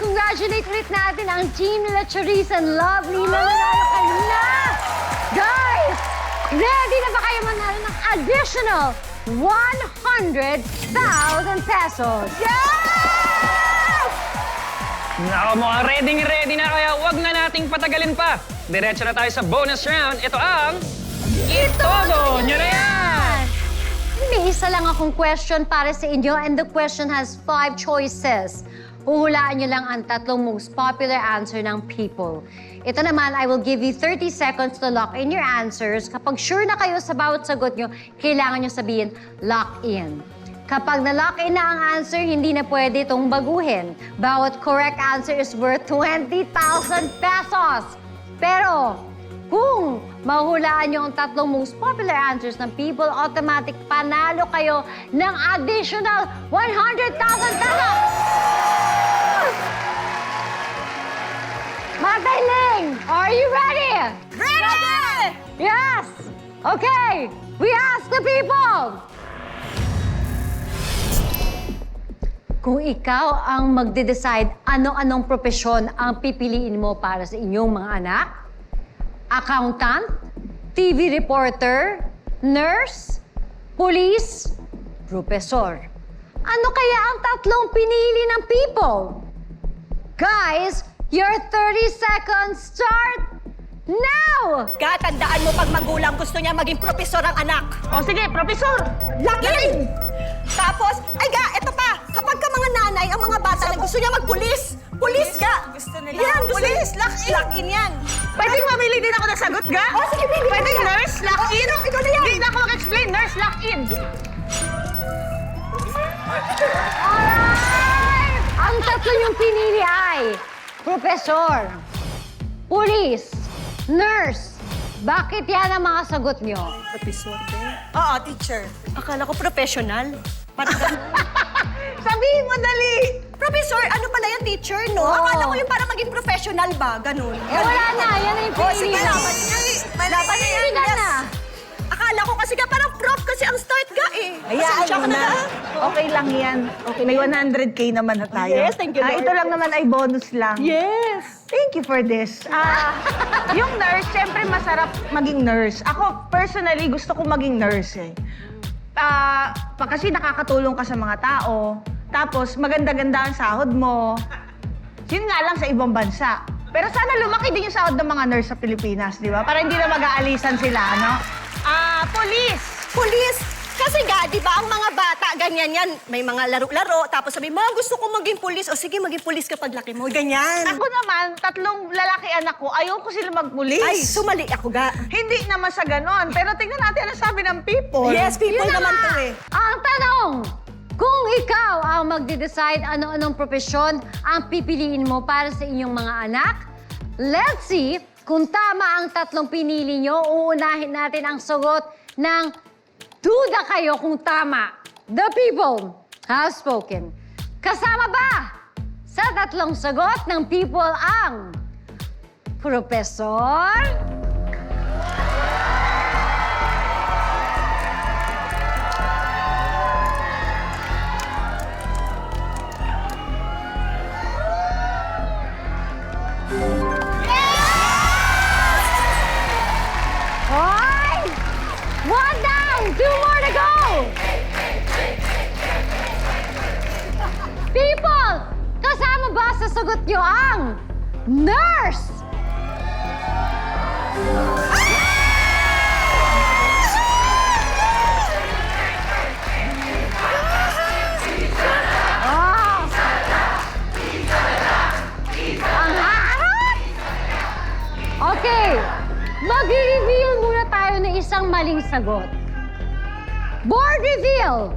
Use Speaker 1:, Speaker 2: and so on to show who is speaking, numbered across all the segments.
Speaker 1: i-congratulate ulit natin ang team nila Charisse and Lovely na nanalo kayo na! Guys, ready na ba kayo manalo ng additional 100,000 pesos?
Speaker 2: Yes!
Speaker 3: Nako, mukhang ready na kaya wag na nating patagalin pa. Diretso na tayo sa bonus round. Ito ang... Itodo nyo na yan!
Speaker 1: May isa lang akong question para sa inyo and the question has 5 choices. Huhulaan nyo lang ang tatlong most popular answer ng people. Ito naman, I will give you 30 seconds to lock in your answers. Kapag sure na kayo sa bawat sagot nyo, kailangan nyo sabihin, lock in. Kapag na-lock in na ang answer, hindi na pwede itong baguhin. Bawat correct answer is worth 20,000 pesos. Pero, kung mahulaan nyo ang tatlong most popular answers ng people, automatic panalo kayo ng additional 100,000 pesos! Matayling, are you ready?
Speaker 2: Ready!
Speaker 1: Yes! Okay, we ask the people! Kung ikaw ang magde-decide ano-anong propesyon ang pipiliin mo para sa inyong mga anak, accountant, TV reporter, nurse, police, professor. Ano kaya ang tatlong pinili ng people? Guys, your 30 seconds start now!
Speaker 2: Tandaan mo pag magulang gusto niya maging profesor ang anak.
Speaker 4: O sige, profesor!
Speaker 2: Lakin! Tapos, ay eto pa. Kapag ka mga nanay, ang mga bata na gusto niya magpulis. Pulis ka!
Speaker 4: Gusto nila.
Speaker 2: Yan,
Speaker 4: Pulis,
Speaker 2: lock in. Lock in yan.
Speaker 4: Pwedeng mamili din ako ng sagot, ga?
Speaker 2: Oh, sige, pili.
Speaker 4: Pwedeng nurse, lock in?
Speaker 2: Ikaw na yan.
Speaker 4: Hindi na ako mag-explain. Nurse, lock in.
Speaker 1: Alright! Ang tatlo yung pinili ay professor, police, nurse. Bakit yan ang mga sagot nyo?
Speaker 2: Profesor din? Oo, teacher. Akala ko professional. Parang
Speaker 4: Sabihin mo, dali!
Speaker 2: Professor, ano pala yan, teacher, no?
Speaker 1: Oo.
Speaker 2: Akala ko yung parang maging professional ba? Ganun.
Speaker 1: Eh, wala na. Yan na yung
Speaker 2: Oh,
Speaker 1: pinili
Speaker 2: sige,
Speaker 1: nyo.
Speaker 2: laban niya. Laban niya.
Speaker 1: Pinili ka
Speaker 2: Yes.
Speaker 1: na.
Speaker 2: Akala ko kasi ka parang prof kasi ang start ka eh. Pasensya ka na.
Speaker 4: Okay lang yan. Okay, may 100K naman na tayo.
Speaker 2: Yes, thank you, Lord.
Speaker 4: Ito lang naman ay bonus lang.
Speaker 2: Yes.
Speaker 4: Thank you for this. Yung nurse, syempre masarap maging nurse. Ako, personally, gusto ko maging nurse eh. Kasi nakakatulong ka sa mga tao. Tapos, maganda-ganda ang sahod mo. Yun nga lang sa ibang bansa. Pero sana lumaki din yung sahod ng mga nurse sa Pilipinas, di ba? Para hindi na mag-aalisan sila, no? Police!
Speaker 2: Police. Kasi nga, di ba, ang mga bata, ganyan yan. May mga laro-laro, tapos sabi, Ma, gusto ko maging pulis. O sige, maging pulis kapag laki mo. Ganyan.
Speaker 4: Ako naman, 3 lalaki anak ko, ayaw ko sila magpulis.
Speaker 2: Ay, sumali ako ga.
Speaker 4: Hindi naman sa ganon. Pero tingnan natin ano sabi ng people.
Speaker 2: Yes, people
Speaker 1: Yun na
Speaker 2: naman
Speaker 1: nga.
Speaker 2: to eh.
Speaker 1: Ang tanong, kung ikaw ang magde-decide ano-anong profesyon ang pipiliin mo para sa inyong mga anak, let's see kung tama ang tatlong pinili nyo. Uunahin natin ang sagot ng duda kayo kung tama. The people have spoken. Kasama ba sa tatlong sagot ng people ang profesor, Hoy! 1 down! 2 more to go! People! Kasama ba sa sagot nyo ang nurse? Ah! Ang harap! Okay, mag-reveal muna tayo ng isang maling sagot. Board reveal!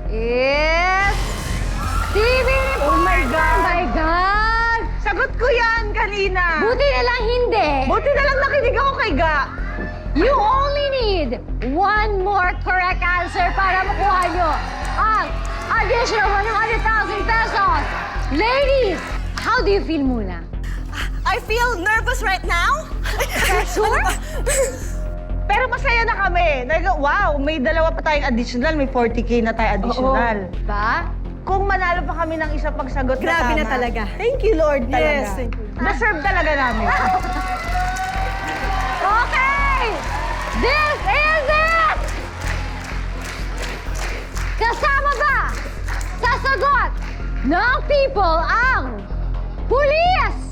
Speaker 1: Is... TV reporter!
Speaker 4: Oh my God!
Speaker 1: Oh my God!
Speaker 4: Sagot ko yan kanina.
Speaker 1: Buti na lang hindi.
Speaker 4: Buti na lang nakinig ako kay Ga.
Speaker 1: You only need 1 more correct answer para makuha nyo ang additional 100,000 pesos. Ladies, how do you feel muna?
Speaker 2: I feel nervous right now.
Speaker 1: Sure?
Speaker 4: Pero masaya na kami. Wow, may 2 pa tayong additional. May 40K na tayo additional.
Speaker 1: Ba?
Speaker 4: kung manalo pa kami ng isa pagsagot
Speaker 2: Grabe na
Speaker 4: tama.
Speaker 2: talaga. Thank you, Lord.
Speaker 4: Talaga.
Speaker 2: Yes, thank you.
Speaker 4: Deserve talaga namin.
Speaker 1: Okay! This is it! Kasama ba sa sagot ng people ang pulis?